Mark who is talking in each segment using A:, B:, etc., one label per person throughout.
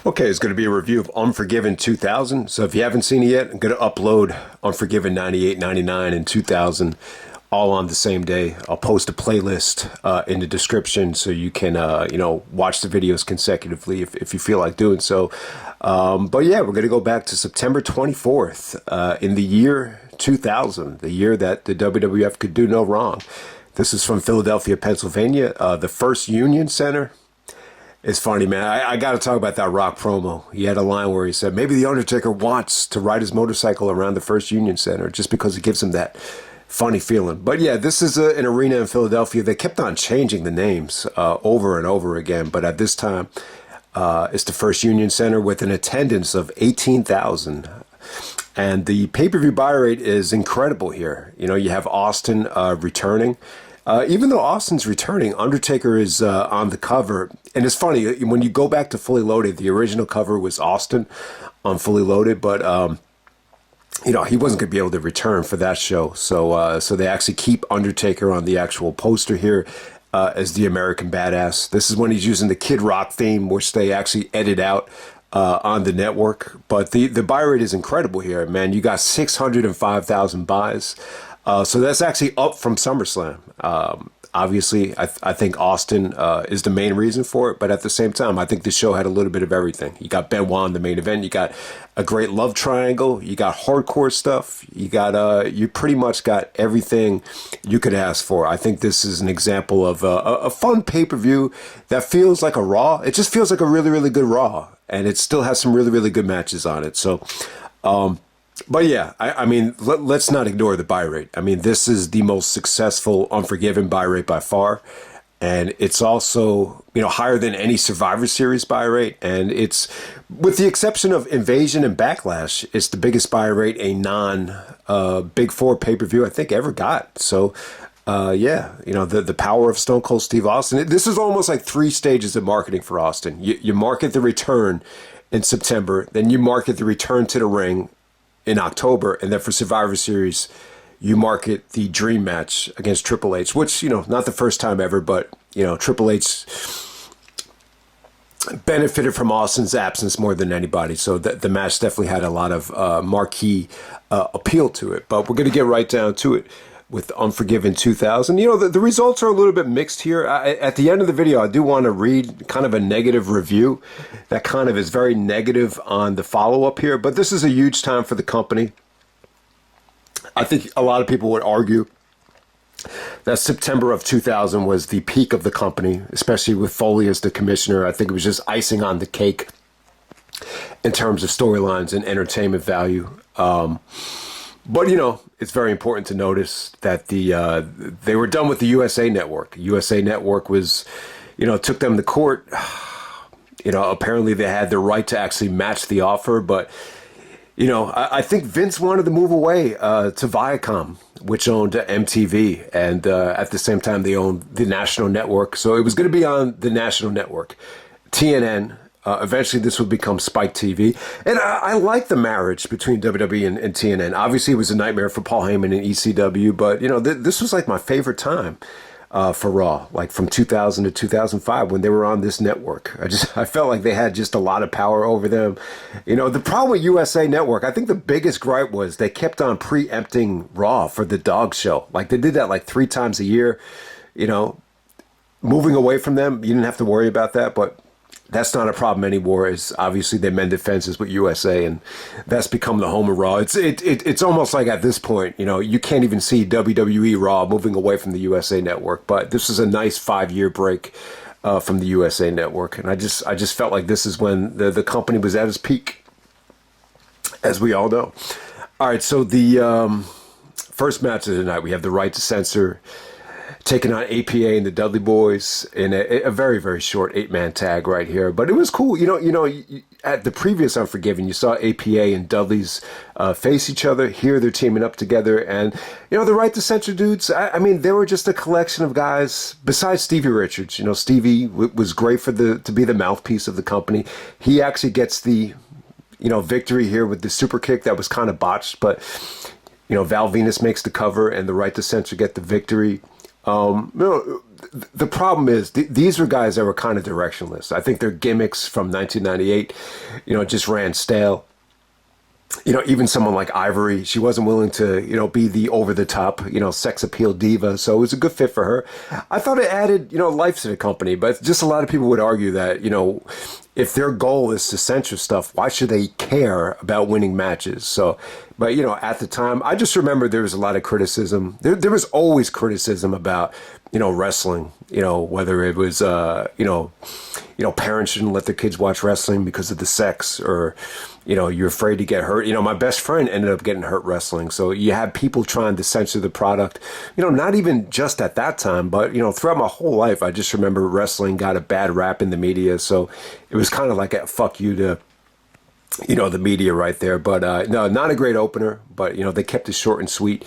A: Okay, it's going to be a review of Unforgiven 2000. So if you haven't seen it yet, I'm going to upload Unforgiven 98, 99, and 2000 all on the same day. I'll post a playlist in the description so you can, watch the videos consecutively if you feel like doing so. But yeah, we're going to go back to September 24th in the year 2000, the year that the WWF could do no wrong. This is from Philadelphia, Pennsylvania, the first Union Center. It's funny, man. I got to talk about that Rock promo. He had a line where he said, maybe the Undertaker wants to ride his motorcycle around the first Union Center just because it gives him that funny feeling. But yeah, this is an arena in Philadelphia. They kept on changing the names over and over again. But at this time, it's the first Union Center with an attendance of 18,000. And the pay-per-view buy rate is incredible here. You know, you have Austin returning. Even though Austin's returning, Undertaker is on the cover. And it's funny, when you go back to Fully Loaded, the original cover was Austin on Fully Loaded, but, he wasn't going to be able to return for that show. So they actually keep Undertaker on the actual poster here as the American Badass. This is when he's using the Kid Rock theme, which they actually edit out on the network. But the buy rate is incredible here, man. You got 605,000 buys. So that's actually up from SummerSlam. Obviously, I think Austin is the main reason for it. But at the same time, I think the show had a little bit of everything. You got Benoit in the main event. You got a great love triangle. You got hardcore stuff. You got you pretty much got everything you could ask for. I think this is an example of a fun pay-per-view that feels like a Raw. It just feels like a really, really good Raw. And it still has some really, really good matches on it. So, but yeah, I mean, let's not ignore the buy rate. I mean, this is the most successful Unforgiven buy rate by far. And it's also, higher than any Survivor Series buy rate. And it's, with the exception of Invasion and Backlash, it's the biggest buy rate a non-Big Four pay-per-view I think ever got. So, the power of Stone Cold Steve Austin. This is almost like 3 stages of marketing for Austin. You market the return in September, then you market the return to the ring in October, and then for Survivor Series, you market the dream match against Triple H, which, not the first time ever, but, Triple H benefited from Austin's absence more than anybody. So the match definitely had a lot of marquee appeal to it. But we're going to get right down to it with Unforgiven 2000. The results are a little bit mixed here. At the end of the video, I do want to read kind of a negative review that kind of is very negative on the follow-up here. But this is a huge time for the company. I think a lot of people would argue that September of 2000 was the peak of the company, especially with Foley as the commissioner. I think it was just icing on the cake in terms of storylines and entertainment value. But, it's very important to notice that they were done with the USA Network. USA Network was, took them to court. Apparently they had the right to actually match the offer. But, I think Vince wanted to move away to Viacom, which owned MTV. And at the same time, they owned the National Network. So it was going to be on the National Network, TNN. Eventually, this would become Spike TV. And I like the marriage between WWE and TNN. Obviously, it was a nightmare for Paul Heyman and ECW. But, this was like my favorite time for Raw, like from 2000 to 2005 when they were on this network. I felt like they had just a lot of power over them. The problem with USA Network, I think the biggest gripe was they kept on preempting Raw for the dog show. Like, they did that like 3 times a year. Moving away from them, you didn't have to worry about that. But that's not a problem anymore. Is obviously they mended fences with USA, and that's become the home of Raw. It's almost like at this point, you can't even see WWE Raw moving away from the USA Network. But this is a nice 5-year break from the USA Network, and I just felt like this is when the company was at its peak, as we all know. All right, so the first match of the night, we have the right to censor taking on APA and the Dudley Boys in a very, very short 8-man tag right here. But it was cool. At the previous Unforgiven, you saw APA and Dudley's face each other. Here they're teaming up together. And, the right to censor dudes, I mean, they were just a collection of guys besides Stevie Richards. Stevie was great to be the mouthpiece of the company. He actually gets the, victory here with the super kick that was kind of botched. But, Val Venus makes the cover and the right to censor get the victory. the problem is these were guys that were kind of directionless. I think their gimmicks from 1998, just ran stale. Even someone like Ivory, she wasn't willing to, be the over-the-top, sex appeal diva. So it was a good fit for her. I thought it added, life to the company. But just a lot of people would argue that, if their goal is to censor stuff, why should they care about winning matches? So, but, at the time, I just remember there was a lot of criticism. There was always criticism about, wrestling, whether it was, parents shouldn't let their kids watch wrestling because of the sex, or, you're afraid to get hurt. My best friend ended up getting hurt wrestling. So you had people trying to censor the product, not even just at that time, but, throughout my whole life, I just remember wrestling got a bad rap in the media. So it was kind of like a fuck you to, the media right there. But no, not a great opener, but, they kept it short and sweet.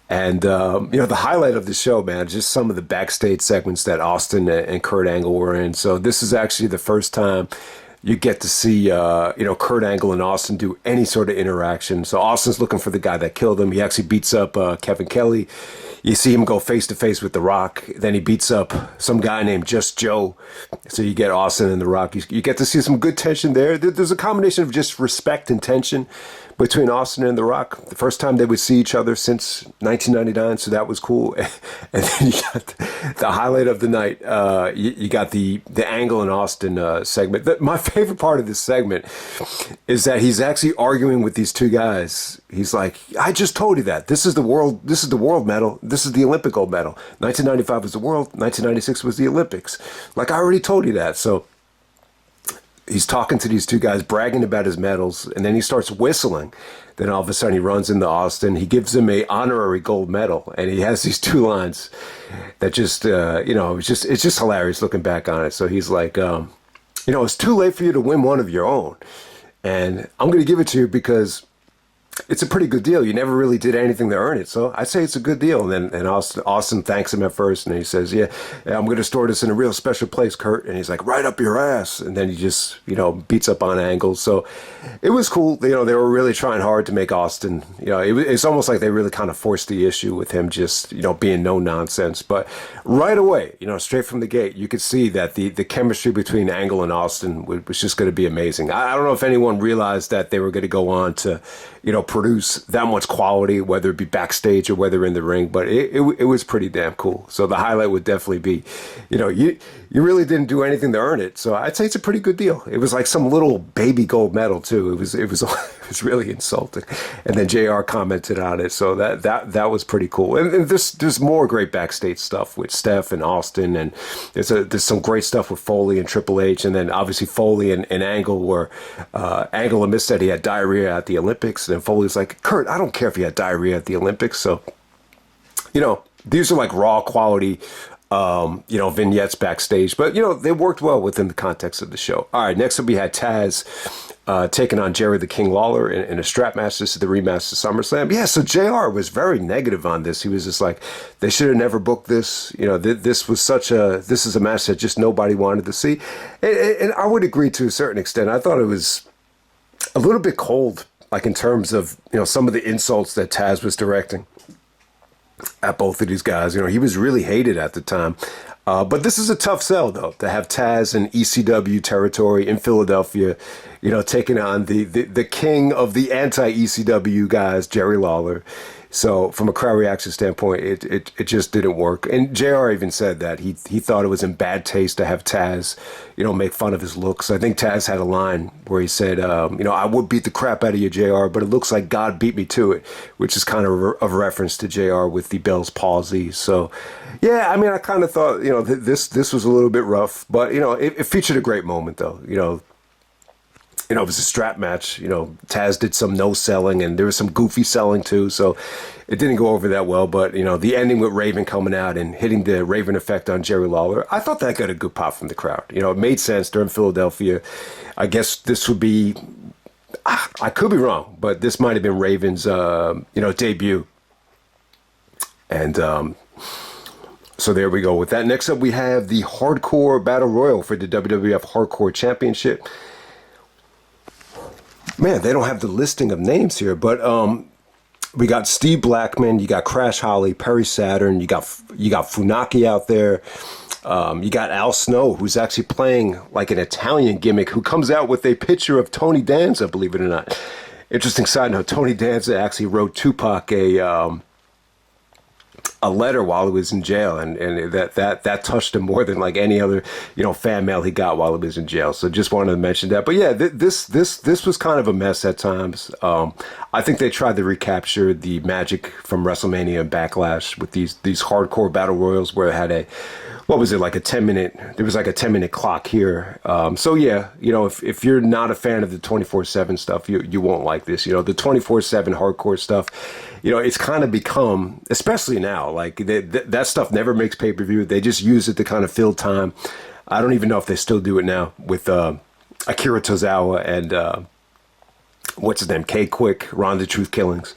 A: And, the highlight of the show, man, just some of the backstage segments that Austin and Kurt Angle were in. So this is actually the first time you get to see, Kurt Angle and Austin do any sort of interaction. So Austin's looking for the guy that killed him. He actually beats up Kevin Kelly. You see him go face to face with The Rock. Then he beats up some guy named Just Joe. So you get Austin and The Rock. You get to see some good tension there. There's a combination of just respect and tension between Austin and The Rock. The first time they would see each other since 1999, so that was cool. And then you got the highlight of the night. You got the Angle and Austin segment. My favorite part of this segment is that he's actually arguing with these two guys. He's like, I just told you that. This is the world medal. This is the Olympic gold medal. 1995 was the world. 1996 was the Olympics. Like, I already told you that. So he's talking to these two guys, bragging about his medals, and then he starts whistling. Then all of a sudden he runs into Austin. He gives him a honorary gold medal, and he has these two lines that just, it's just hilarious looking back on it. So he's like, it's too late for you to win one of your own, and I'm going to give it to you because it's a pretty good deal. You never really did anything to earn it. So I'd say it's a good deal. And then Austin thanks him at first. And he says, yeah, I'm going to store this in a real special place, Kurt. And he's like, right up your ass. And then he just, beats up on Angle. So it was cool. They were really trying hard to make Austin, it's almost like they really kind of forced the issue with him just, being no nonsense. But right away, straight from the gate, you could see that the chemistry between Angle and Austin was just going to be amazing. I don't know if anyone realized that they were going to go on to, produce that much quality, whether it be backstage or whether in the ring, but it was pretty damn cool. So the highlight would definitely be, you really didn't do anything to earn it. So I'd say it's a pretty good deal. It was like some little baby gold medal too. It was really insulting. And then JR commented on it. So that was pretty cool. And there's more great backstage stuff with Steph and Austin, and there's some great stuff with Foley and Triple H. And then obviously Foley and Angle were, Angle admits that he had diarrhea at the Olympics. And Foley's like, Kurt, I don't care if you had diarrhea at the Olympics. So, these are like raw quality, vignettes backstage. But, they worked well within the context of the show. All right, next up we had Tazz taking on Jerry the King Lawler in a strap match. This is the rematch to SummerSlam. Yeah, so JR was very negative on this. He was just like, they should have never booked this. This is a match that just nobody wanted to see. And I would agree to a certain extent. I thought it was a little bit cold, like in terms of, some of the insults that Tazz was directing at both of these guys. He was really hated at the time. But this is a tough sell, though, to have Tazz in ECW territory in Philadelphia, taking on the king of the anti-ECW guys, Jerry Lawler. So from a crowd reaction standpoint, it just didn't work. And JR even said that he thought it was in bad taste to have Tazz, make fun of his looks. I think Tazz had a line where he said, I would beat the crap out of you, JR, but it looks like God beat me to it, which is kind of a reference to JR with the Bell's palsy. So, yeah, I mean, I kind of thought, this was a little bit rough, but, it featured a great moment, though. It was a strap match. Tazz did some no selling, and there was some goofy selling too. So it didn't go over that well. But, the ending with Raven coming out and hitting the Raven effect on Jerry Lawler, I thought that got a good pop from the crowd. It made sense during Philadelphia. I guess this would be, I could be wrong, but this might have been Raven's, debut. And, so there we go with that. Next up, we have the Hardcore Battle Royal for the WWF Hardcore Championship. Man, they don't have the listing of names here, but we got Steve Blackman, you got Crash Holly, Perry Saturn, you got Funaki out there, You got Al Snow, who's actually playing like an Italian gimmick, who comes out with a picture of Tony Danza, believe it or not. Interesting side note, Tony Danza actually wrote Tupac a letter while he was in jail, and that touched him more than like any other, fan mail he got while he was in jail. So just wanted to mention that. But yeah, this was kind of a mess at times. I think they tried to recapture the magic from WrestleMania and Backlash with these hardcore battle royals where it had what was it, like a 10-minute, there was like a 10-minute clock here. So yeah, if you're not a fan of the 24/7 stuff, you won't like this. The 24/7 hardcore stuff, it's kind of become, especially now, like that stuff never makes pay-per-view. They just use it to kind of fill time. I don't even know if they still do it now with Akira Tozawa and what's his name, K-Quick, Ron the Truth Killings.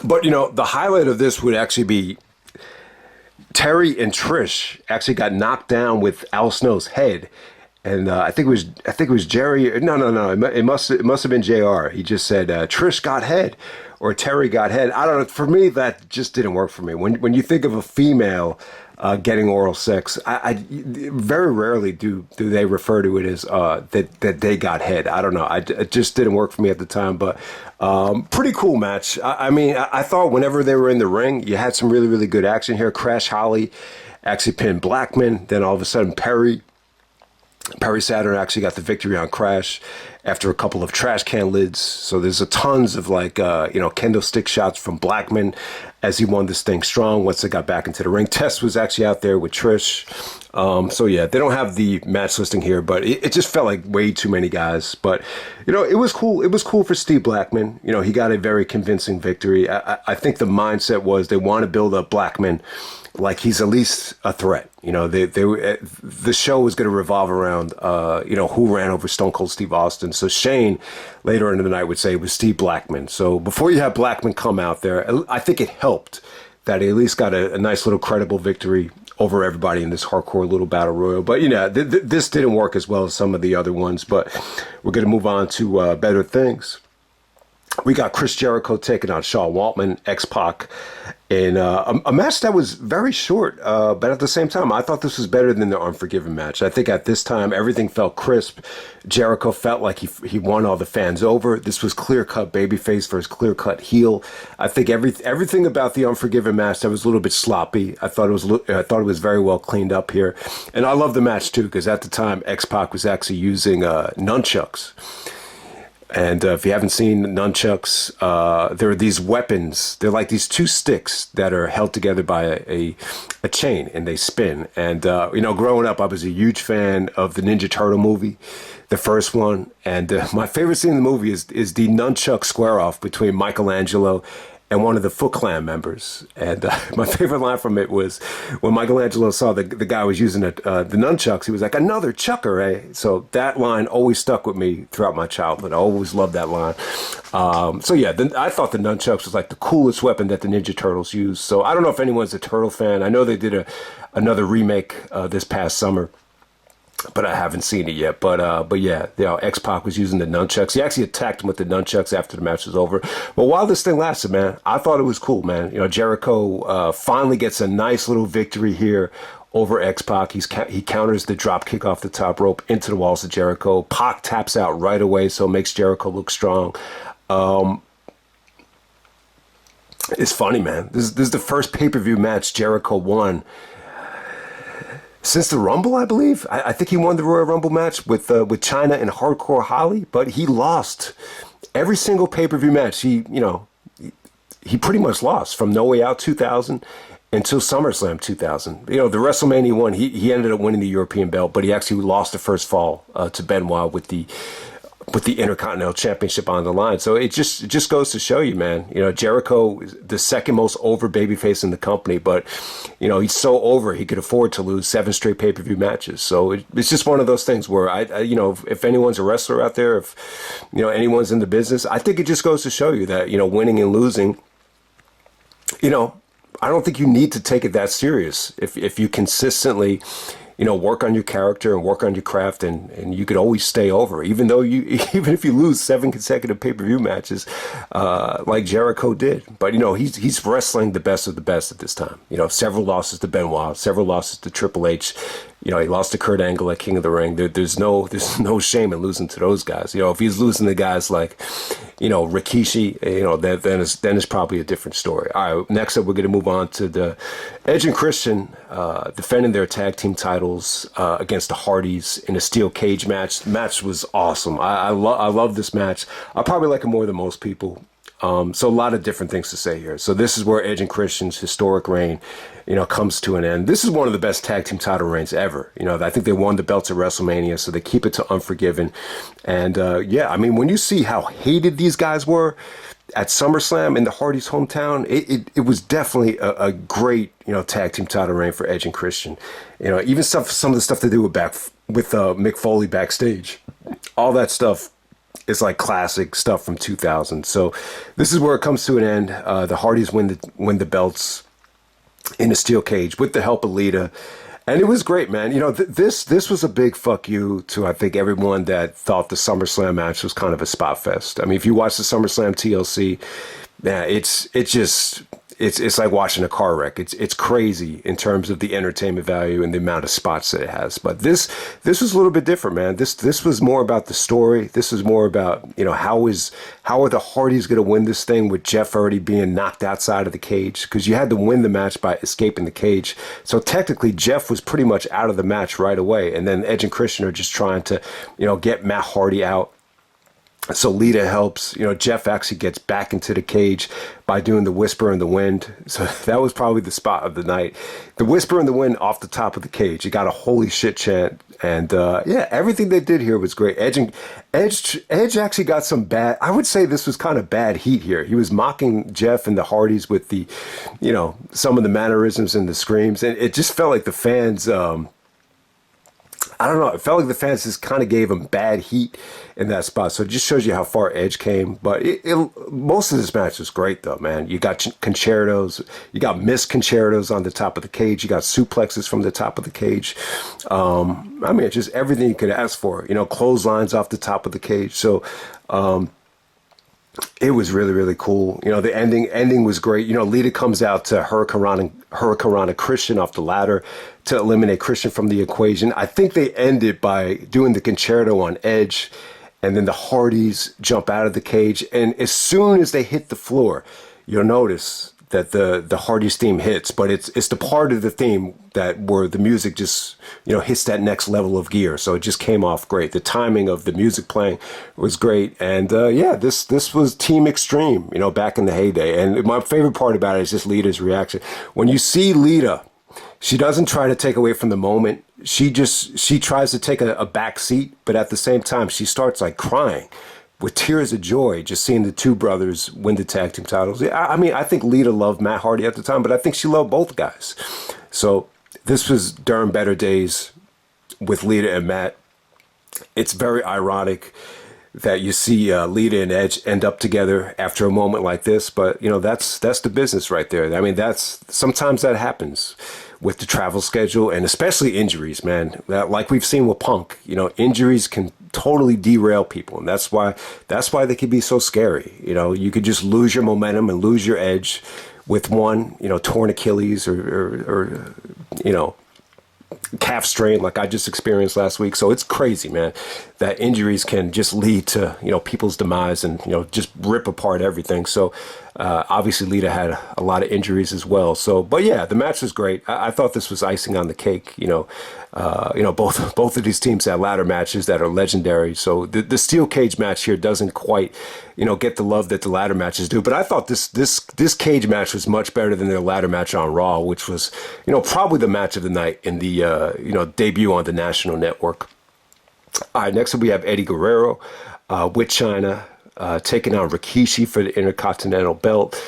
A: But, the highlight of this would actually be Terry and Trish actually got knocked down with Al Snow's head. And I think it was Jerry. No. It must have been JR. He just said Trish got head or Terry got head. I don't know. For me, that just didn't work for me. When you think of a female getting oral sex, I very rarely do they refer to it as that they got head. I don't know. It just didn't work for me at the time. But pretty cool match. I thought whenever they were in the ring, you had some really, really good action here. Crash Holly actually pinned Blackman. Then all of a sudden, Perry Saturn actually got the victory on Crash after a couple of trash can lids. So there's a tons of kendo stick shots from Blackman as he won this thing strong once they got back into the ring. Test was actually out there with Trish. So yeah, they don't have the match listing here, but it just felt like way too many guys. But, it was cool. It was cool for Steve Blackman. He got a very convincing victory. I think the mindset was they want to build up Blackman like he's at least a threat. The show was going to revolve around, who ran over Stone Cold Steve Austin. So Shane later in the night would say it was Steve Blackman. So before you have Blackman come out there, I think it helped that he at least got a nice little credible victory over everybody in this hardcore little battle royal. But, this didn't work as well as some of the other ones. But we're going to move on to better things. We got Chris Jericho taking on Shawn Waltman, X-Pac, in a match that was very short, but at the same time, I thought this was better than the Unforgiven match. I think at this time, everything felt crisp. Jericho felt like he won all the fans over. This was clear-cut babyface versus clear-cut heel. I think everything about the Unforgiven match that was a little bit sloppy. I thought it was very well cleaned up here, and I love the match too because at the time, X-Pac was actually using nunchucks. And if you haven't seen nunchucks, there are these weapons. They're like these two sticks that are held together by a chain, and they spin. And, growing up, I was a huge fan of the Ninja Turtle movie, the first one. And my favorite scene in the movie is the nunchuck square-off between Michelangelo and one of the Foot Clan members. And my favorite line from it was when Michelangelo saw the guy was using the nunchucks, he was like, "Another chucker, eh?" So that line always stuck with me throughout my childhood. I always loved that line. I thought the nunchucks was like the coolest weapon that the Ninja Turtles used. So I don't know if anyone's a Turtle fan. I know they did another remake this past summer, but I haven't seen it yet. But yeah, X-Pac was using the nunchucks. He actually attacked him with the nunchucks after the match was over. But while this thing lasted, man, I thought it was cool, man. Jericho finally gets a nice little victory here over X-Pac. He counters the drop kick off the top rope into the walls of Jericho. Pac taps out right away, so it makes Jericho look strong. It's funny, man. This is the first pay-per-view match Jericho won since the Rumble, I believe. I think he won the Royal Rumble match with Chyna and Hardcore Holly, but he lost every single pay-per-view match. He pretty much lost from No Way Out 2000 until SummerSlam 2000. The WrestleMania one, he ended up winning the European belt, but he actually lost the first fall to Benoit with the Intercontinental Championship on the line. So it just goes to show you, man, Jericho is the second most over babyface in the company, but, he's so over, he could afford to lose 7 straight pay-per-view matches. So it's just one of those things where if anyone's a wrestler out there, if, anyone's in the business, I think it just goes to show you that, winning and losing, I don't think you need to take it that serious. If you consistently, work on your character and work on your craft, and you could always stay over, even though even if you lose 7 consecutive pay-per-view matches, like Jericho did. But he's wrestling the best of the best at this time. Several losses to Benoit, several losses to Triple H. He lost to Kurt Angle at King of the Ring. There's no shame in losing to those guys. If he's losing to guys like, Rikishi, then it's probably a different story. All right, next up we're going to move on to the Edge and Christian defending their tag team titles against the Hardys in a steel cage match. The match was awesome. I love this match. I probably like it more than most people. So a lot of different things to say here. So this is where Edge and Christian's historic reign, comes to an end. This is one of the best tag team title reigns ever. I think they won the belts at WrestleMania, so they keep it to Unforgiven. And when you see how hated these guys were at SummerSlam in the Hardys' hometown, it was definitely a great, tag team title reign for Edge and Christian. Even some of the stuff they do with Mick Foley backstage, all that stuff. It's like classic stuff from 2000. So this is where it comes to an end. The Hardys win the belts in a steel cage with the help of Lita. And it was great, man. This was a big fuck you to, I think, everyone that thought the SummerSlam match was kind of a spot fest. I mean, if you watch the SummerSlam TLC, man, it's like watching a car wreck. It's crazy in terms of the entertainment value and the amount of spots that it has. But this was a little bit different, man. This was more about the story. This was more about, how are the Hardys going to win this thing with Jeff already being knocked outside of the cage? Because you had to win the match by escaping the cage. So technically, Jeff was pretty much out of the match right away. And then Edge and Christian are just trying to, get Matt Hardy out. So Lita helps. Jeff actually gets back into the cage by doing the Whisper in the Wind. So that was probably the spot of the night. The Whisper in the Wind off the top of the cage. You got a holy shit chant. And everything they did here was great. Edge actually got some bad, I would say this was kind of bad heat here. He was mocking Jeff and the Hardys with the, some of the mannerisms and the screams. And it just felt like the fans, I don't know. It felt like the fans just kind of gave him bad heat in that spot. So it just shows you how far Edge came. But most of this match was great, though, man. You got concertos. You got missed concertos on the top of the cage. You got suplexes from the top of the cage. It's just everything you could ask for. Clotheslines off the top of the cage. So it was really, really cool. The ending was great. Lita comes out to Hurricanrana Christian off the ladder to eliminate Christian from the equation. I think they ended by doing the concerto on Edge, and then the Hardys jump out of the cage. And as soon as they hit the floor, you'll notice that the Hardys theme hits, but it's the part of the theme where the music just hits that next level of gear. So it just came off great. The timing of the music playing was great, and this was Team Extreme, back in the heyday. And my favorite part about it is just Lita's reaction. When you see Lita, she doesn't try to take away from the moment. She tries to take a back seat, but at the same time she starts like crying with tears of joy, just seeing the two brothers win the tag team titles. I think Lita loved Matt Hardy at the time, but I think she loved both guys. So this was during better days with Lita and Matt. It's very ironic that you see Lita and Edge end up together after a moment like this, but that's the business right there. Sometimes that happens with the travel schedule, and especially injuries, man. Like we've seen with Punk, injuries can totally derail people, and that's why they can be so scary. You could just lose your momentum and lose your edge with one, torn Achilles or calf strain like I just experienced last week. So it's crazy, man, that injuries can just lead to, people's demise and, just rip apart everything. So obviously Lita had a lot of injuries as well. So, but yeah, the match was great. I thought this was icing on the cake. Both of these teams had ladder matches that are legendary. So the steel cage match here doesn't quite, get the love that the ladder matches do. But I thought this cage match was much better than their ladder match on Raw, which was, probably the match of the night in the, debut on the national network. All right, next up we have Eddie Guerrero with Chyna taking on Rikishi for the Intercontinental belt.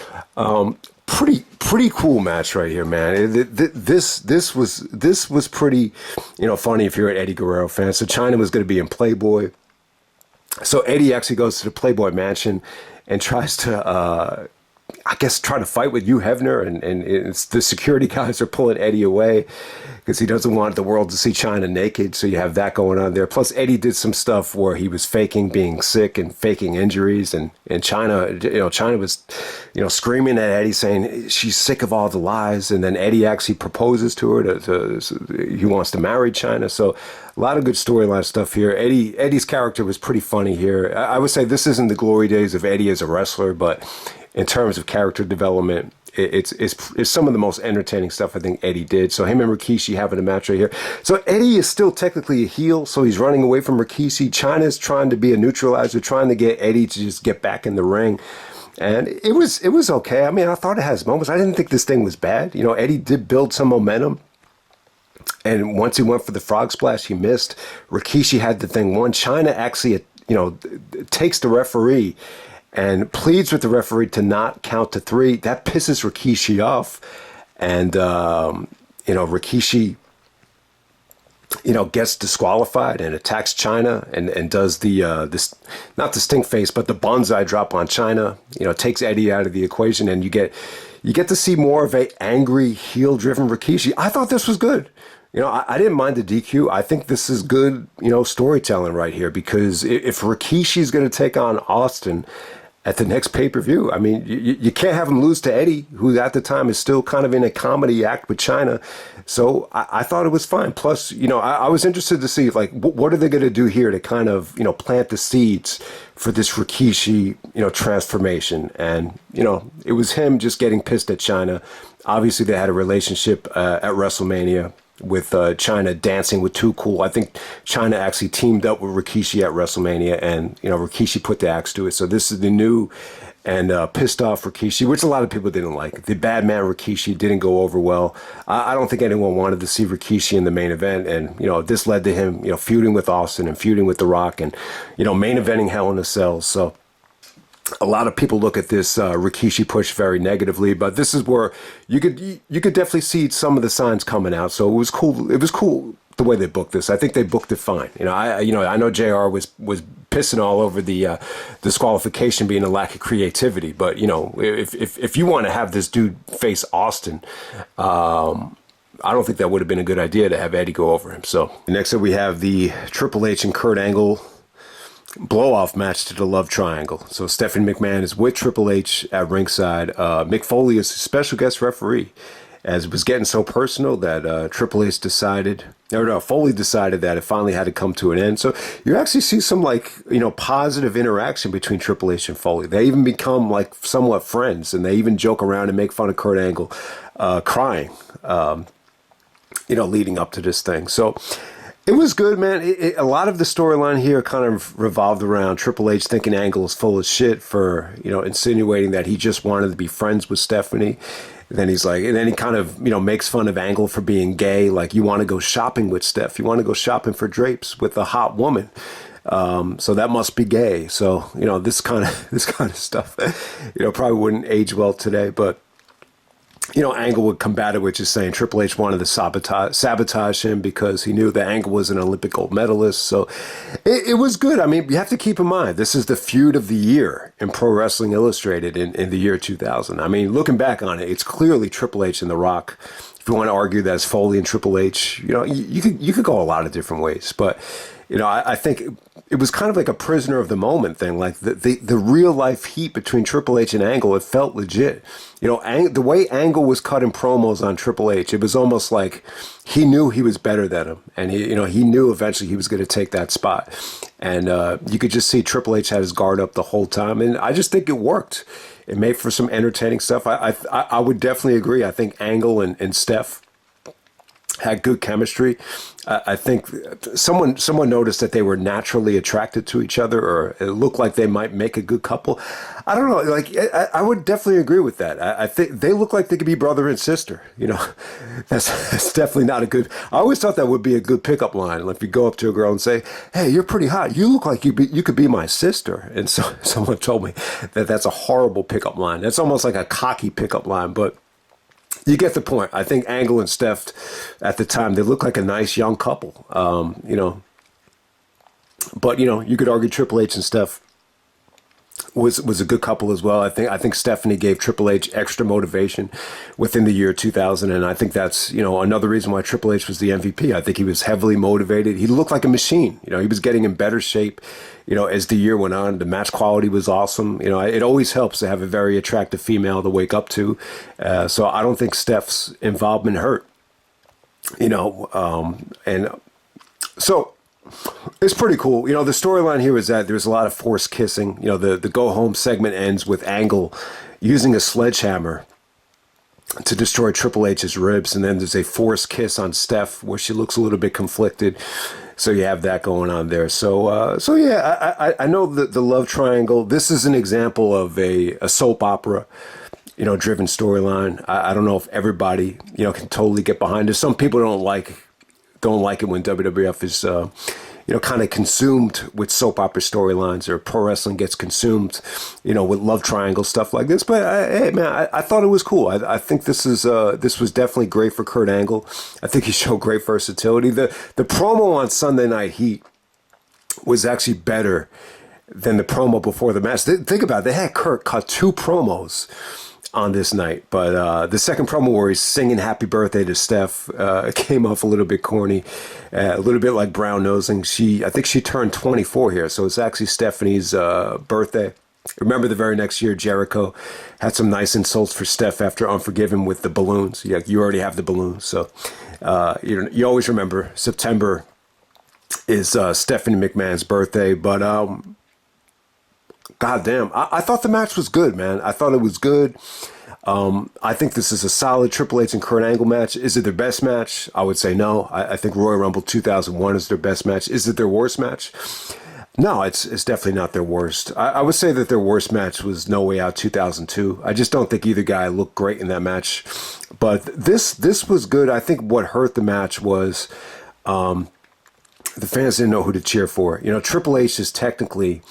A: Pretty cool match right here, man. This was pretty, funny if you're an Eddie Guerrero fan. So Chyna was going to be in Playboy. So Eddie actually goes to the Playboy Mansion and tries to, I guess, trying to fight with Hugh Hefner, and it's, the security guys are pulling Eddie away because he doesn't want the world to see Chyna naked. So you have that going on there. Plus, Eddie did some stuff where he was faking being sick and faking injuries, and Chyna, Chyna was, screaming at Eddie saying she's sick of all the lies, and then Eddie actually proposes to her. He wants to marry Chyna. So a lot of good storyline stuff here. Eddie's character was pretty funny here. I would say this isn't the glory days of Eddie as a wrestler, but in terms of character development, it's some of the most entertaining stuff I think Eddie did. So him and Rikishi having a match right here. So Eddie is still technically a heel, so he's running away from Rikishi. Chyna's trying to be a neutralizer, trying to get Eddie to just get back in the ring. And it was okay. I mean, I thought it has moments. I didn't think this thing was bad. Eddie did build some momentum. And once he went for the frog splash, he missed. Rikishi had the thing won. Chyna actually, takes the referee and pleads with the referee to not count to 3. That pisses Rikishi off. And, Rikishi, gets disqualified and attacks Chyna and does this, not the stink face, but the bonsai drop on Chyna, takes Eddie out of the equation. And you get to see more of a angry, heel-driven Rikishi. I thought this was good. I didn't mind the DQ. I think this is good, storytelling right here, because if Rikishi's going to take on Austin at the next pay-per-view, I mean, you can't have him lose to Eddie, who at the time is still kind of in a comedy act with Chyna. So I thought it was fine. Plus, I was interested to see, like, what are they going to do here to kind of, plant the seeds for this Rikishi, transformation. And, it was him just getting pissed at Chyna. Obviously, they had a relationship at WrestleMania, with Chyna dancing with Too Cool. I think Chyna actually teamed up with Rikishi at WrestleMania, and Rikishi put the axe to it. So this is the new and pissed off Rikishi, which a lot of people didn't like. The bad man Rikishi didn't go over well. I don't think anyone wanted to see Rikishi in the main event, and this led to him feuding with Austin and feuding with The Rock, and main eventing Hell in a Cell. So a lot of people look at this Rikishi push very negatively, but this is where you could definitely see some of the signs coming out. So it was cool. It was cool the way they booked this. I think they booked it fine. I know JR was pissing all over the disqualification being a lack of creativity, but if you want to have this dude face Austin, I don't think that would have been a good idea to have Eddie go over him. So next up we have the Triple H and Kurt Angle blow-off match to the Love Triangle. So Stephanie McMahon is with Triple H at ringside. Mick Foley is a special guest referee, as it was getting so personal that Foley decided that it finally had to come to an end. So you actually see some positive interaction between Triple H and Foley. They even become somewhat friends, and they even joke around and make fun of Kurt Angle crying, leading up to this thing. So it was good, man. A lot of the storyline here kind of revolved around Triple H thinking Angle is full of shit for, insinuating that he just wanted to be friends with Stephanie. And then he kind of, makes fun of Angle for being gay. Like, you want to go shopping with Steph. You want to go shopping for drapes with a hot woman. So that must be gay. So, this kind of stuff, probably wouldn't age well today, but Angle would combat it with just saying Triple H wanted to sabotage him because he knew that Angle was an Olympic gold medalist. So it was good. I mean, you have to keep in mind, this is the feud of the year in Pro Wrestling Illustrated in the year 2000. I mean, looking back on it, it's clearly Triple H and The Rock. If you want to argue that it's Foley and Triple H, you could go a lot of different ways. But, I think it was kind of like a prisoner of the moment thing. Like the real life heat between Triple H and Angle, it felt legit. The way Angle was cutting promos on Triple H, it was almost like he knew he was better than him, and he knew eventually he was going to take that spot. And you could just see Triple H had his guard up the whole time, and I just think it worked. It made for some entertaining stuff. I would definitely agree. I think Angle and Steph had good chemistry. I think someone noticed that they were naturally attracted to each other, or it looked like they might make a good couple. I don't know. I would definitely agree with that. I think they look like they could be brother and sister. That's definitely not a good. I always thought that would be a good pickup line. Like, if you go up to a girl and say, "Hey, you're pretty hot. You look like you could be my sister." And so someone told me that that's a horrible pickup line. That's almost like a cocky pickup line, but you get the point. I think Angle and Steph, at the time, they look like a nice young couple. But you could argue Triple H and Steph was a good couple as well. I think Stephanie gave Triple H extra motivation within the year 2000, and I think that's another reason why Triple H was the MVP. I think he was heavily motivated. He looked like a machine. He was getting in better shape. As the year went on, the match quality was awesome. It always helps to have a very attractive female to wake up to. So I don't think Steph's involvement hurt. And so. It's pretty cool. The storyline here is that there's a lot of forced kissing. The go home segment ends with Angle using a sledgehammer to destroy Triple H's ribs, and then there's a forced kiss on Steph where she looks a little bit conflicted. So you have that going on there. So yeah, I know the love triangle. This is an example of a soap opera, driven storyline. I don't know if everybody can totally get behind it. Some people don't like it when WWF is, kind of consumed with soap opera storylines, or pro wrestling gets consumed, with love triangle stuff like this. But hey, man, I thought it was cool. I think this was definitely great for Kurt Angle. I think he showed great versatility. The promo on Sunday Night Heat was actually better than the promo before the match. Think about it. They had Kurt cut 2 promos on this night, but the second promo where he's singing happy birthday to Steph came off a little bit corny, a little bit like brown nosing. I think she turned 24 here, so it's actually Stephanie's birthday. Remember the very next year, Jericho had some nice insults for Steph after Unforgiven with the balloons. Yeah, you already have the balloons, so you always remember September is Stephanie McMahon's birthday. But goddamn, I thought the match was good, man. I thought it was good. I think this is a solid Triple H and Kurt Angle match. Is it their best match? I would say no. I think Royal Rumble 2001 is their best match. Is it their worst match? No, it's definitely not their worst. I would say that their worst match was No Way Out 2002. I just don't think either guy looked great in that match. But this was good. I think what hurt the match was the fans didn't know who to cheer for. Triple H is technically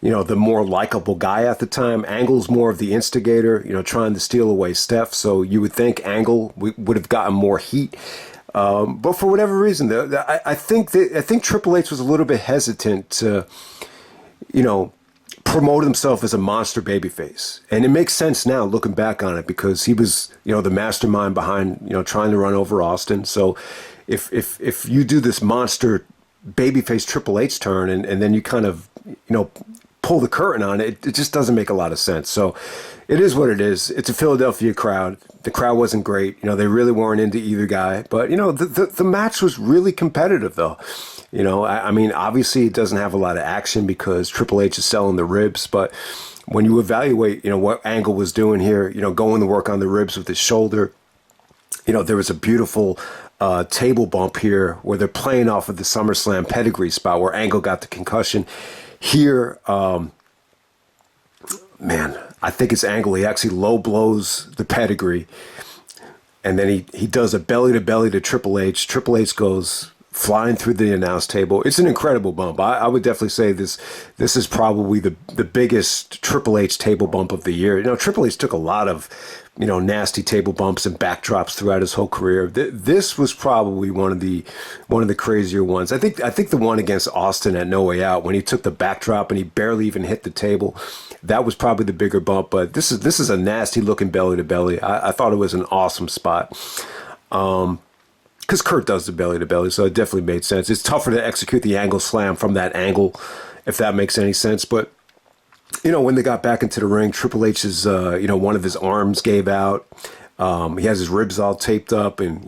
A: the more likable guy at the time. Angle's more of the instigator, trying to steal away Steph. So you would think Angle would have gotten more heat. But for whatever reason, I think Triple H was a little bit hesitant to, promote himself as a monster babyface. And it makes sense now looking back on it, because he was, the mastermind behind, trying to run over Austin. So if you do this monster babyface Triple H turn and then you kind of, pull the curtain on it, it just doesn't make a lot of sense. So it is what it is. It's a Philadelphia crowd. The crowd wasn't great. They really weren't into either guy. But, the match was really competitive, though. I mean, obviously it doesn't have a lot of action because Triple H is selling the ribs. But when you evaluate, what Angle was doing here, going to work on the ribs with his shoulder, there was a beautiful table bump here where they're playing off of the SummerSlam pedigree spot where Angle got the concussion. Here, man, I think it's Angle. He actually low blows the pedigree, and then he does a belly to belly to Triple H. Triple H goes flying through the announce table. It's an incredible bump. I would definitely say this is probably the biggest Triple H table bump of the year. Triple H took a lot of nasty table bumps and backdrops throughout his whole career. This was probably one of the crazier ones. I think the one against Austin at No Way Out, when he took the backdrop and he barely even hit the table, that was probably the bigger bump. But this is a nasty looking belly to belly. I thought it was an awesome spot. Because Kurt does the belly to belly, so it definitely made sense. It's tougher to execute the angle slam from that angle, if that makes any sense. But when they got back into the ring, Triple H's, one of his arms gave out. He has his ribs all taped up, and,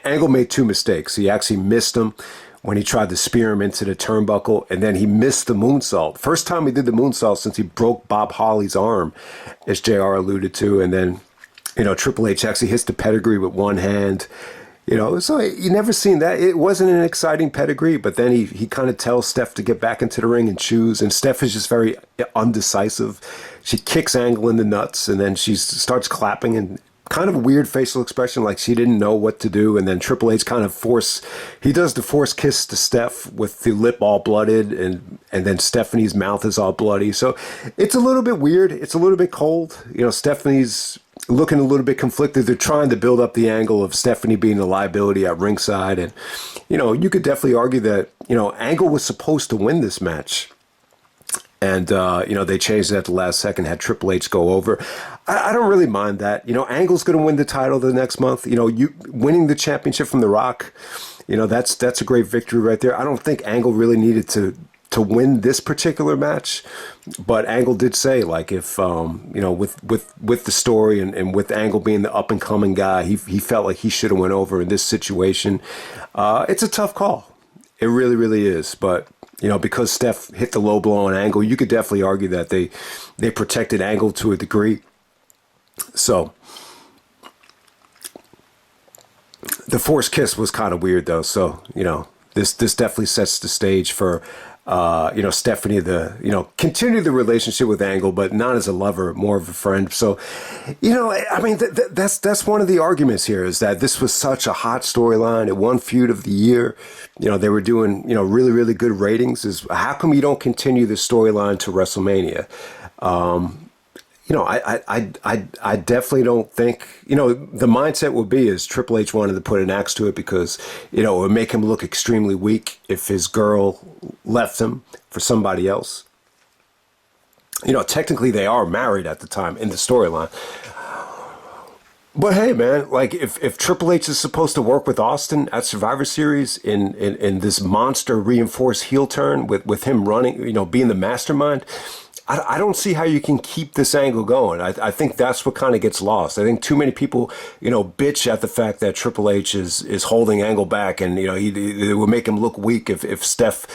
A: Angle made 2 mistakes. He actually missed him when he tried to spear him into the turnbuckle, and then he missed the moonsault. First time he did the moonsault since he broke Bob Holly's arm, as JR alluded to. And then, Triple H actually hits the pedigree with one hand. So you never seen that. It wasn't an exciting pedigree, but then he kind of tells Steph to get back into the ring and choose. And Steph is just very undecisive. She kicks Angle in the nuts, and then she starts clapping and kind of a weird facial expression, like she didn't know what to do. And then Triple H kind of he does the force kiss to Steph with the lip all blooded, and then Stephanie's mouth is all bloody. So it's a little bit weird. It's a little bit cold. Stephanie's looking a little bit conflicted. They're trying to build up the angle of Stephanie being a liability at ringside. And, you could definitely argue that, Angle was supposed to win this match. And, they changed it at the last second, had Triple H go over. I don't really mind that. Angle's going to win the title the next month. You winning the championship from The Rock, that's a great victory right there. I don't think Angle really needed to win this particular match, but Angle did say, like, if with the story and with Angle being the up and coming guy, he felt like he should have went over in this situation. It's a tough call. It really, really is. But because Steph hit the low blow on Angle, you could definitely argue that they protected Angle to a degree. So the forced kiss was kind of weird, though. So this definitely sets the stage for Stephanie continue the relationship with Angle, but not as a lover, more of a friend. So, I mean, that's one of the arguments here, is that this was such a hot storyline. It won Feud of the Year. They were doing, really, really good ratings. Is how come you don't continue the storyline to WrestleMania? I definitely don't think, the mindset would be is Triple H wanted to put an axe to it because, it would make him look extremely weak if his girl left him for somebody else. Technically they are married at the time in the storyline. But hey, man, like if Triple H is supposed to work with Austin at Survivor Series in this monster reinforced heel turn with him running, being the mastermind, I don't see how you can keep this angle going. I think that's what kind of gets lost. I think too many people, bitch at the fact that Triple H is holding Angle back, and it would make him look weak if Steph,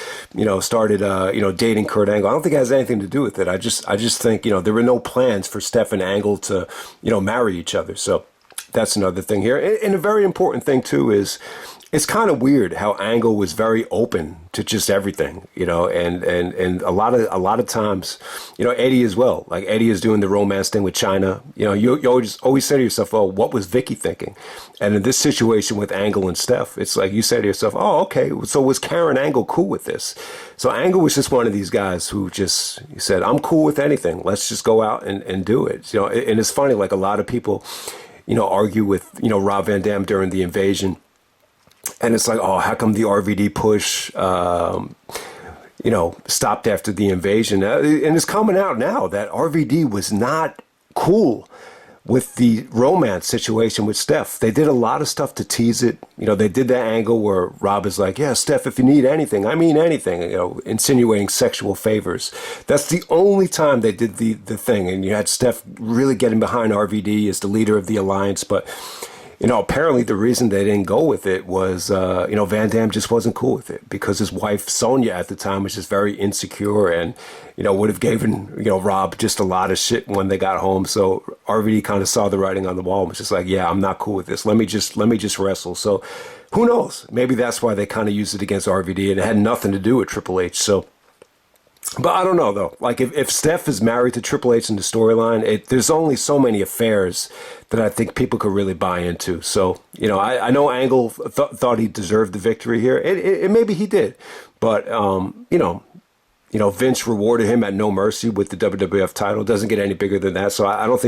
A: started dating Kurt Angle. I don't think it has anything to do with it. I just think there were no plans for Steph and Angle to marry each other. So that's another thing here, and a very important thing too is, it's kind of weird how Angle was very open to just everything, and a lot of times, Eddie as well. Like Eddie is doing the romance thing with Chyna. You always say to yourself, "Oh, what was Vicky thinking?" And in this situation with Angle and Steph, it's like you say to yourself, "Oh, okay, so was Karen Angle cool with this?" So Angle was just one of these guys who just said, "I'm cool with anything. Let's just go out and do it." And it's funny, like a lot of people, argue with Rob Van Dam during the Invasion. And it's like, oh, how come the RVD push, stopped after the Invasion? And it's coming out now that RVD was not cool with the romance situation with Steph. They did a lot of stuff to tease it. They did that angle where Rob is like, yeah, Steph, if you need anything, I mean anything, insinuating sexual favors. That's the only time they did the thing. And you had Steph really getting behind RVD as the leader of the alliance. But apparently the reason they didn't go with it was, Van Dam just wasn't cool with it because his wife, Sonia, at the time was just very insecure and, would have given, Rob just a lot of shit when they got home. So RVD kind of saw the writing on the wall and was just like, yeah, I'm not cool with this. Let me just wrestle. So who knows? Maybe that's why they kind of used it against RVD, and it had nothing to do with Triple H. So, but I don't know, though. Like, if Steph is married to Triple H in the storyline, there's only so many affairs that I think people could really buy into. So, I know Angle thought he deserved the victory here. And maybe he did. But, Vince rewarded him at No Mercy with the WWF title. Doesn't get any bigger than that. So I don't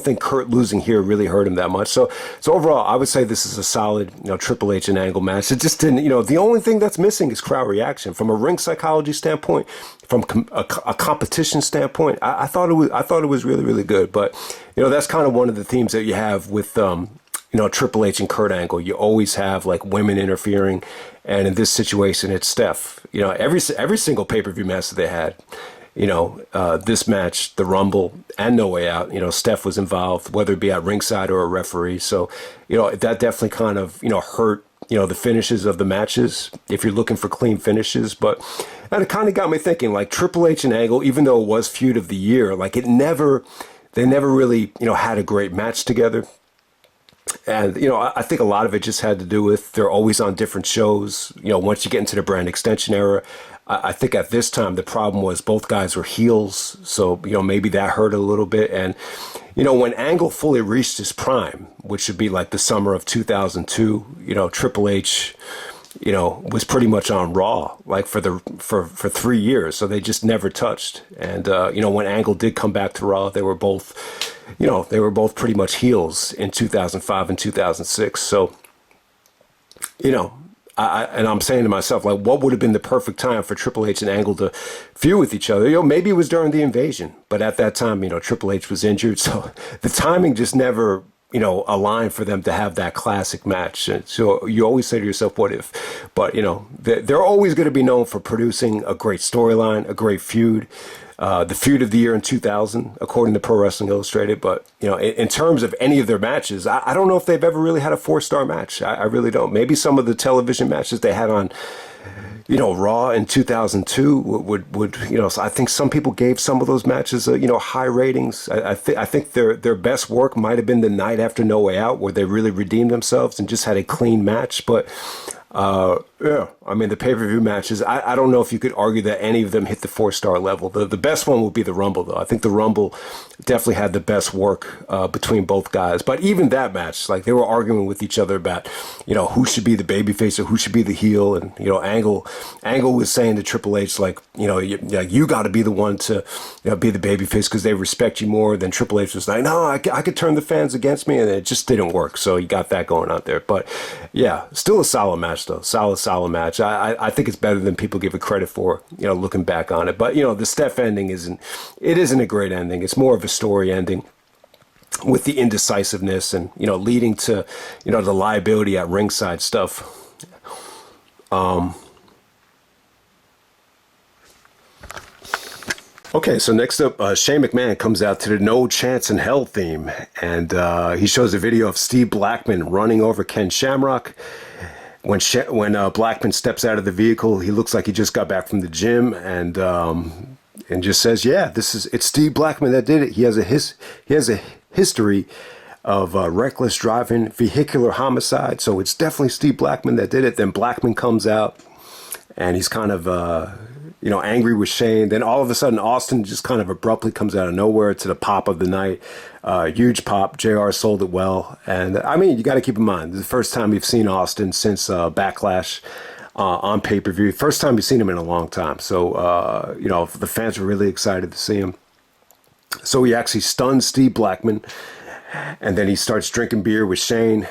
A: think Kurt losing here really hurt him that much. So overall, I would say this is a solid, Triple H and Angle match. It just didn't, the only thing that's missing is crowd reaction. From a ring psychology standpoint, from a competition standpoint, I thought it was really, really good. But, that's kind of one of the themes that you have with, Triple H and Kurt Angle. You always have like women interfering, and in this situation, it's Steph. Every single pay-per-view match that they had, this match, the Rumble, and No Way Out, Steph was involved, whether it be at ringside or a referee. So, that definitely kind of hurt the finishes of the matches if you're looking for clean finishes. And it kind of got me thinking, like Triple H and Angle, even though it was Feud of the Year, like they never really had a great match together. And, I think a lot of it just had to do with they're always on different shows. Once you get into the brand extension era, I think at this time the problem was both guys were heels. So, maybe that hurt a little bit. And, when Angle fully reached his prime, which should be like the summer of 2002, Triple H, was pretty much on Raw, like for 3 years. So they just never touched. And, when Angle did come back to Raw, they were both pretty much heels in 2005 and 2006. So, and I'm saying to myself, like, what would have been the perfect time for Triple H and Angle to feud with each other? Maybe it was during the Invasion, but at that time, Triple H was injured, so the timing just never, aligned for them to have that classic match. And so you always say to yourself, what if? But, they're always going to be known for producing a great storyline, a great feud. The feud of the year in 2000, according to Pro Wrestling Illustrated. But, in terms of any of their matches, I don't know if they've ever really had a 4-star match. I really don't. Maybe some of the television matches they had on, Raw in 2002 would so I think some people gave some of those matches, high ratings. I think their best work might have been the night after No Way Out, where they really redeemed themselves and just had a clean match. But, yeah, I mean, the pay-per-view matches, I don't know if you could argue that any of them hit the 4-star level. The best one would be the Rumble, though. I think the Rumble definitely had the best work between both guys. But even that match, like, they were arguing with each other about, who should be the babyface or who should be the heel. And, Angle was saying to Triple H, like, you got to be the one to be the babyface because they respect you more. Then Triple H was like, no, I could turn the fans against me. And it just didn't work. So you got that going out there. But, yeah, still a solid match, though. Solid match. I think it's better than people give it credit for, looking back on it. But, the Steph ending isn't a great ending. It's more of a story ending with the indecisiveness and, leading to, the liability at ringside stuff. Okay, so next up, Shane McMahon comes out to the No Chance in Hell theme, and he shows a video of Steve Blackman running over Ken Shamrock. When Blackman steps out of the vehicle, he looks like he just got back from the gym, and just says, "Yeah, it's Steve Blackman that did it. He has a history of reckless driving, vehicular homicide, so it's definitely Steve Blackman that did it." Then Blackman comes out, and he's kind of angry with Shane. Then all of a sudden, Austin just kind of abruptly comes out of nowhere to the pop of the night. Huge pop. JR sold it well. And I mean, you got to keep in mind, this is the first time you've seen Austin since Backlash on pay-per-view. First time you've seen him in a long time. So, the fans were really excited to see him. So he actually stuns Steve Blackman. And then he starts drinking beer with Shane.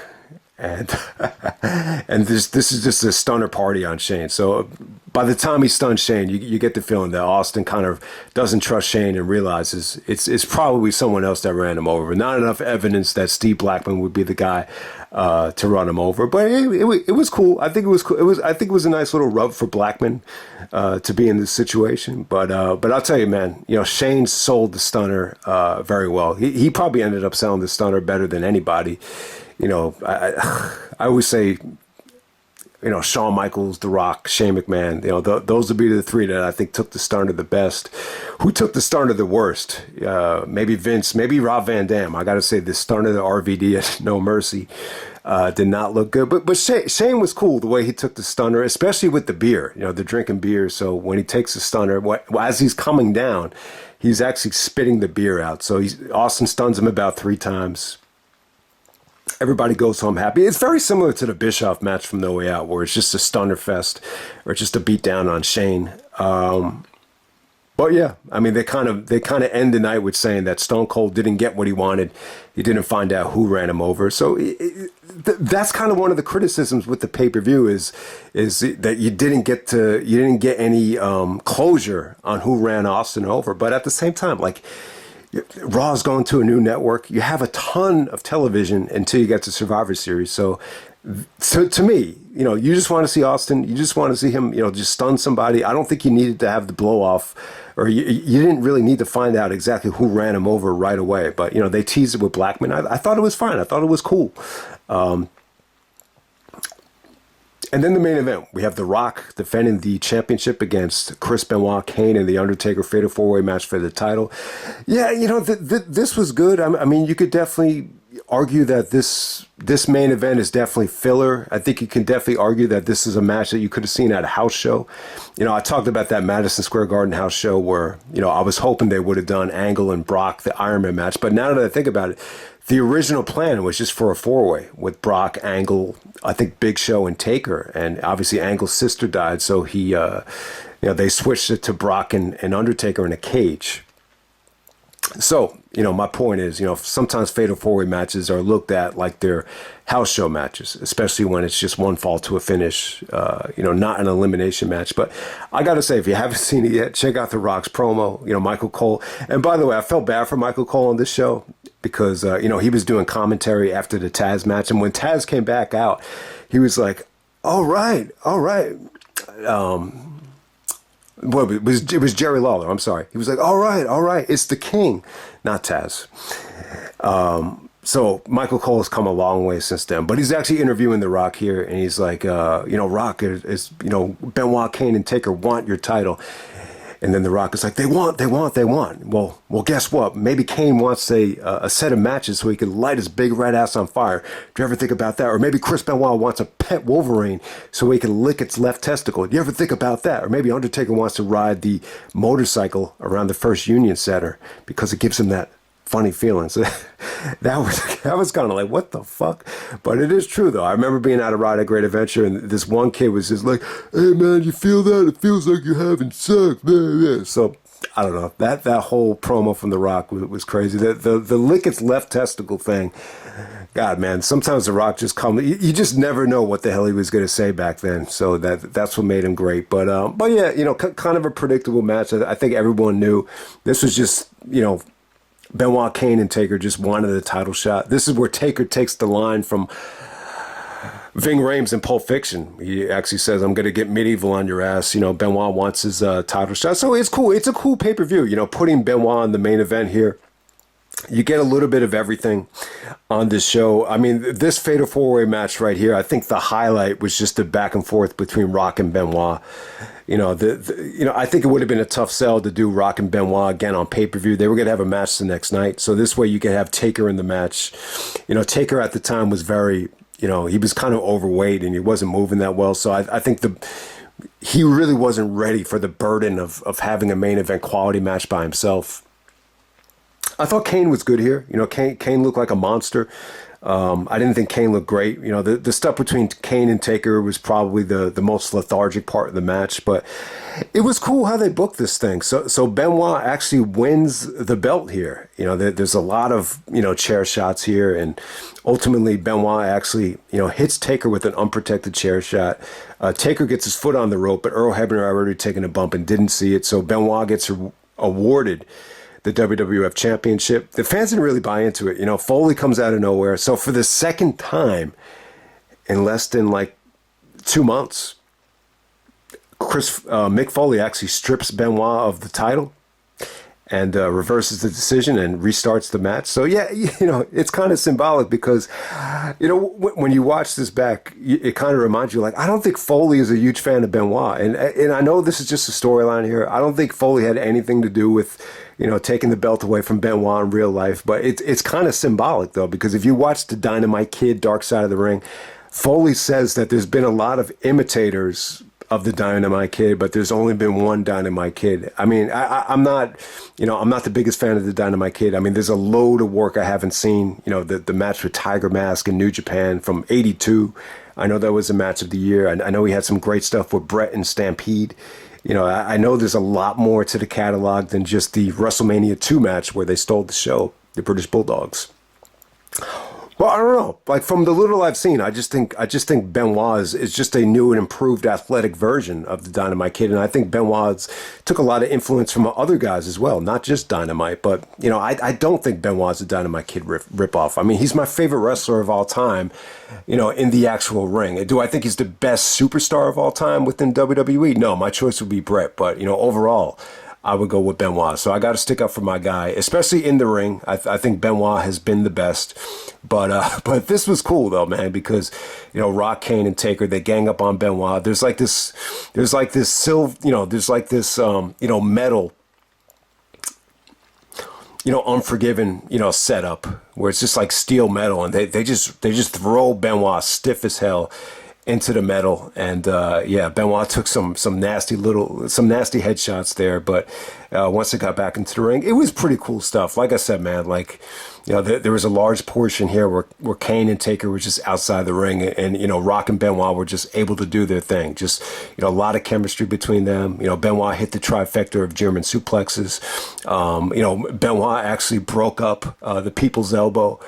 A: And this is just a stunner party on Shane. So by the time he stuns Shane, you get the feeling that Austin kind of doesn't trust Shane and realizes it's probably someone else that ran him over. Not enough evidence that Steve Blackman would be the guy to run him over. But it was cool. I think it was cool. I think it was a nice little rub for Blackman to be in this situation. But I'll tell you, man, Shane sold the stunner very well. He probably ended up selling the stunner better than anybody. I always say, Shawn Michaels, The Rock, Shane McMahon, those would be the three that I think took the stunner the best. Who took the stunner the worst? Maybe Vince, maybe Rob Van Dam. I got to say, the stunner, the RVD at No Mercy, did not look good. But Shane was cool the way he took the stunner, especially with the beer, the drinking beer. So when he takes the stunner, as he's coming down, he's actually spitting the beer out. So Austin stuns him about 3 times. Everybody goes home happy. It's very similar to the Bischoff match from No Way Out, where it's just a stunner fest or it's just a beat down on Shane. But yeah, I mean, they kind of end the night with saying that Stone Cold didn't get what he wanted. He didn't find out who ran him over. So that's kind of one of the criticisms with the pay-per-view is that you didn't get any closure on who ran Austin over. But at the same time, like, Raw's going to a new network. You have a ton of television until you get to Survivor Series. So to me, you just want to see Austin. You just want to see him, just stun somebody. I don't think you needed to have the blow off, or you didn't really need to find out exactly who ran him over right away. But, they teased it with Blackman. I thought it was fine. I thought it was cool. And then the main event, we have The Rock defending the championship against Chris Benoit, Kane, and The Undertaker, fatal 4-way match for the title. Yeah, this was good. I mean, you could definitely argue that this main event is definitely filler. I think you can definitely argue that this is a match that you could have seen at a house show. I talked about that Madison Square Garden house show where, I was hoping they would have done Angle and Brock, the Iron Man match. But now that I think about it, the original plan was just for a 4-way with Brock, Angle, I think Big Show, and Taker. And obviously Angle's sister died, so they switched it to Brock and Undertaker in a cage. So, my point is, sometimes fatal four-way matches are looked at like they're house show matches, especially when it's just one fall to a finish, not an elimination match. But I got to say, if you haven't seen it yet, check out The Rock's promo, Michael Cole. And by the way, I felt bad for Michael Cole on this show because, he was doing commentary after the Tazz match. And when Tazz came back out, he was like, all right. Well, it was Jerry Lawler. I'm sorry. He was like, all right. It's the King, not Tazz. So Michael Cole has come a long way since then, but he's actually interviewing The Rock here, and he's like, Rock is Benoit, Kane, and Taker want your title. And then The Rock is like, they want. Well, guess what? Maybe Kane wants a set of matches so he can light his big red ass on fire. Do you ever think about that? Or maybe Chris Benoit wants a pet Wolverine so he can lick its left testicle. Do you ever think about that? Or maybe Undertaker wants to ride the motorcycle around the First Union Center because it gives him that funny feeling. So that was kind of like, what the fuck? But it is true, though. I remember being out of Ride a Great Adventure, and this one kid was just like, hey, man, you feel that? It feels like you're having sex. Man. So, I don't know. That whole promo from The Rock was crazy. The lick its left testicle thing. God, man, sometimes The Rock just comes. You just never know what the hell he was going to say back then. So that's what made him great. But yeah, kind of a predictable match. I think everyone knew this was just, Benoit, Kane, and Taker just wanted a title shot. This is where Taker takes the line from Ving Rhames in Pulp Fiction. He actually says, I'm going to get medieval on your ass. Benoit wants his title shot. So it's cool. It's a cool pay-per-view. Putting Benoit in the main event here. You get a little bit of everything on this show. I mean, this fatal four-way match right here, I think the highlight was just the back and forth between Rock and Benoit. I think it would have been a tough sell to do Rock and Benoit again on pay-per-view. They were going to have a match the next night. So this way you could have Taker in the match. Taker at the time was very, he was kind of overweight and he wasn't moving that well. So I think he really wasn't ready for the burden of having a main event quality match by himself. I thought Kane was good here. Kane looked like a monster. I didn't think Kane looked great. The stuff between Kane and Taker was probably the most lethargic part of the match, but it was cool how they booked this thing. So Benoit actually wins the belt here. There's a lot of, chair shots here, and ultimately Benoit actually, hits Taker with an unprotected chair shot. Taker gets his foot on the rope, but Earl Hebner had already taken a bump and didn't see it. So Benoit gets awarded the WWF Championship. The fans didn't really buy into it. Foley comes out of nowhere. So for the second time in less than 2 months, Mick Foley actually strips Benoit of the title and reverses the decision and restarts the match. So yeah, it's kind of symbolic because, when you watch this back, it kind of reminds you, I don't think Foley is a huge fan of Benoit. And I know this is just a storyline here. I don't think Foley had anything to do with, taking the belt away from Benoit in real life. But it's kind of symbolic, though, because if you watch the Dynamite Kid, Dark Side of the Ring, Foley says that there's been a lot of imitators of the Dynamite Kid, but there's only been one Dynamite Kid. I mean, I'm not the biggest fan of the Dynamite Kid. I mean, there's a load of work I haven't seen. The match with Tiger Mask in New Japan from '82. I know that was a match of the year. I know he had some great stuff with Brett and Stampede. I know there's a lot more to the catalog than just the WrestleMania 2 match where they stole the show, the British Bulldogs. Well, I don't know. From the little I've seen, I just think Benoit is just a new and improved athletic version of the Dynamite Kid, and I think Benoit took a lot of influence from other guys as well, not just Dynamite. But I don't think Benoit's a Dynamite Kid ripoff. I mean, he's my favorite wrestler of all time. In the actual ring. Do I think he's the best superstar of all time within WWE? No, my choice would be Brett. But overall, I would go with Benoit. So I got to stick up for my guy, especially in the ring. I think Benoit has been the best. But this was cool though, man, because Rock, Kane, and Taker, they gang up on Benoit. There's this metal, Unforgiven, setup where it's just like steel metal, and they just throw Benoit stiff as hell. into the metal, and yeah, Benoit took some nasty headshots there, but once it got back into the ring, it was pretty cool stuff. Like I said, man, like, you know, there was a large portion here where Kane and Taker were just outside the ring, and you know, Rock and Benoit were just able to do their thing. Just, you know, a lot of chemistry between them. You know, Benoit hit the trifecta of German suplexes. You know, Benoit actually broke up the People's Elbow,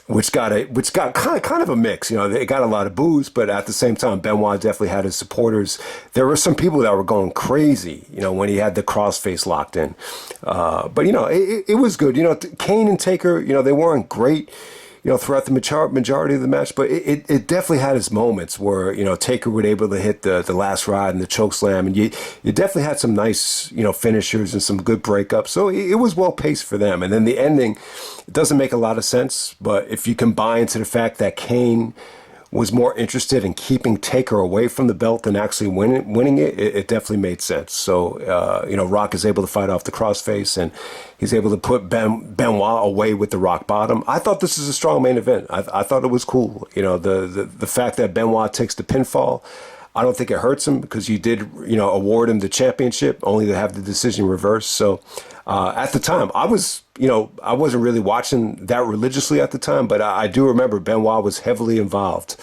A: which got kind of a mix. You know, it got a lot of boos, but at the same time, Benoit definitely had his supporters. There were some people that were going crazy, you know, when he had the crossface locked in. But you know, it was good. You know, Kane and Taker, you know, they weren't great, you know, throughout the majority of the match, but it definitely had its moments where, you know, Taker was able to hit the last ride and the choke slam, and you definitely had some nice, you know, finishers and some good breakups. So it was well paced for them. And then the ending, it doesn't make a lot of sense, but if you combine to the fact that Kane was more interested in keeping Taker away from the belt than actually winning it, it definitely made sense. So, you know, Rock is able to fight off the crossface, and he's able to put Benoit away with the rock bottom. I thought this is a strong main event. I thought it was cool. You know, the fact that Benoit takes the pinfall, I don't think it hurts him, because you did, you know, award him the championship only to have the decision reversed. So at the time, I wasn't really watching that religiously at the time, but I do remember Benoit was heavily involved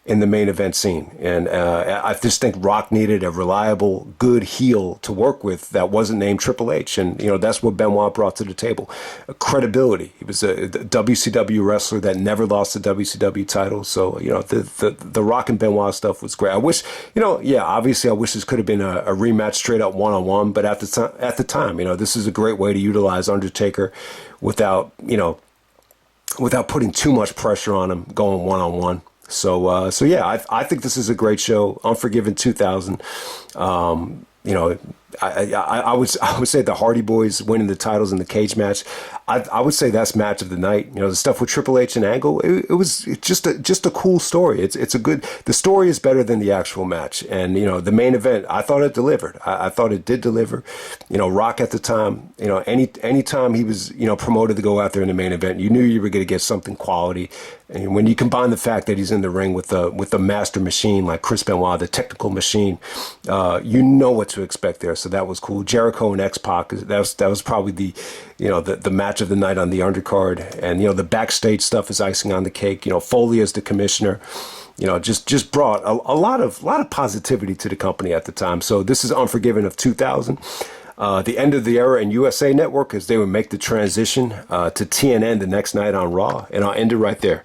A: in the main event scene. And I just think Rock needed a reliable, good heel to work with that wasn't named Triple H. And, you know, that's what Benoit brought to the table. Credibility. He was a WCW wrestler that never lost the WCW title. So, you know, the Rock and Benoit stuff was great. I wish, you know, yeah, obviously I wish this could have been a rematch straight up one-on-one. But at the time, you know, this is a great way to utilize Undertaker without putting too much pressure on him going one-on-one. So yeah, I think this is a great show. Unforgiven 2000. You know, I would say the Hardy Boys winning the titles in the cage match. I would say that's match of the night. You know, the stuff with Triple H and Angle, it was just a cool story. It's a good. The story is better than the actual match. And you know, the main event, I thought it delivered. I thought it did deliver. You know, Rock at the time, you know, any time he was, you know, promoted to go out there in the main event, you knew you were going to get something quality. And when you combine the fact that he's in the ring with the master machine like Chris Benoit, the technical machine, you know what to expect there. So that was cool. Jericho and X-Pac, that was probably the match of the night on the undercard. And you know, the backstage stuff is icing on the cake. You know, Foley as the commissioner, you know, just brought a lot of positivity to the company at the time. So this is Unforgiven of 2000. The end of the era in USA Network, as they would make the transition to TNN the next night on Raw. And I'll end it right there.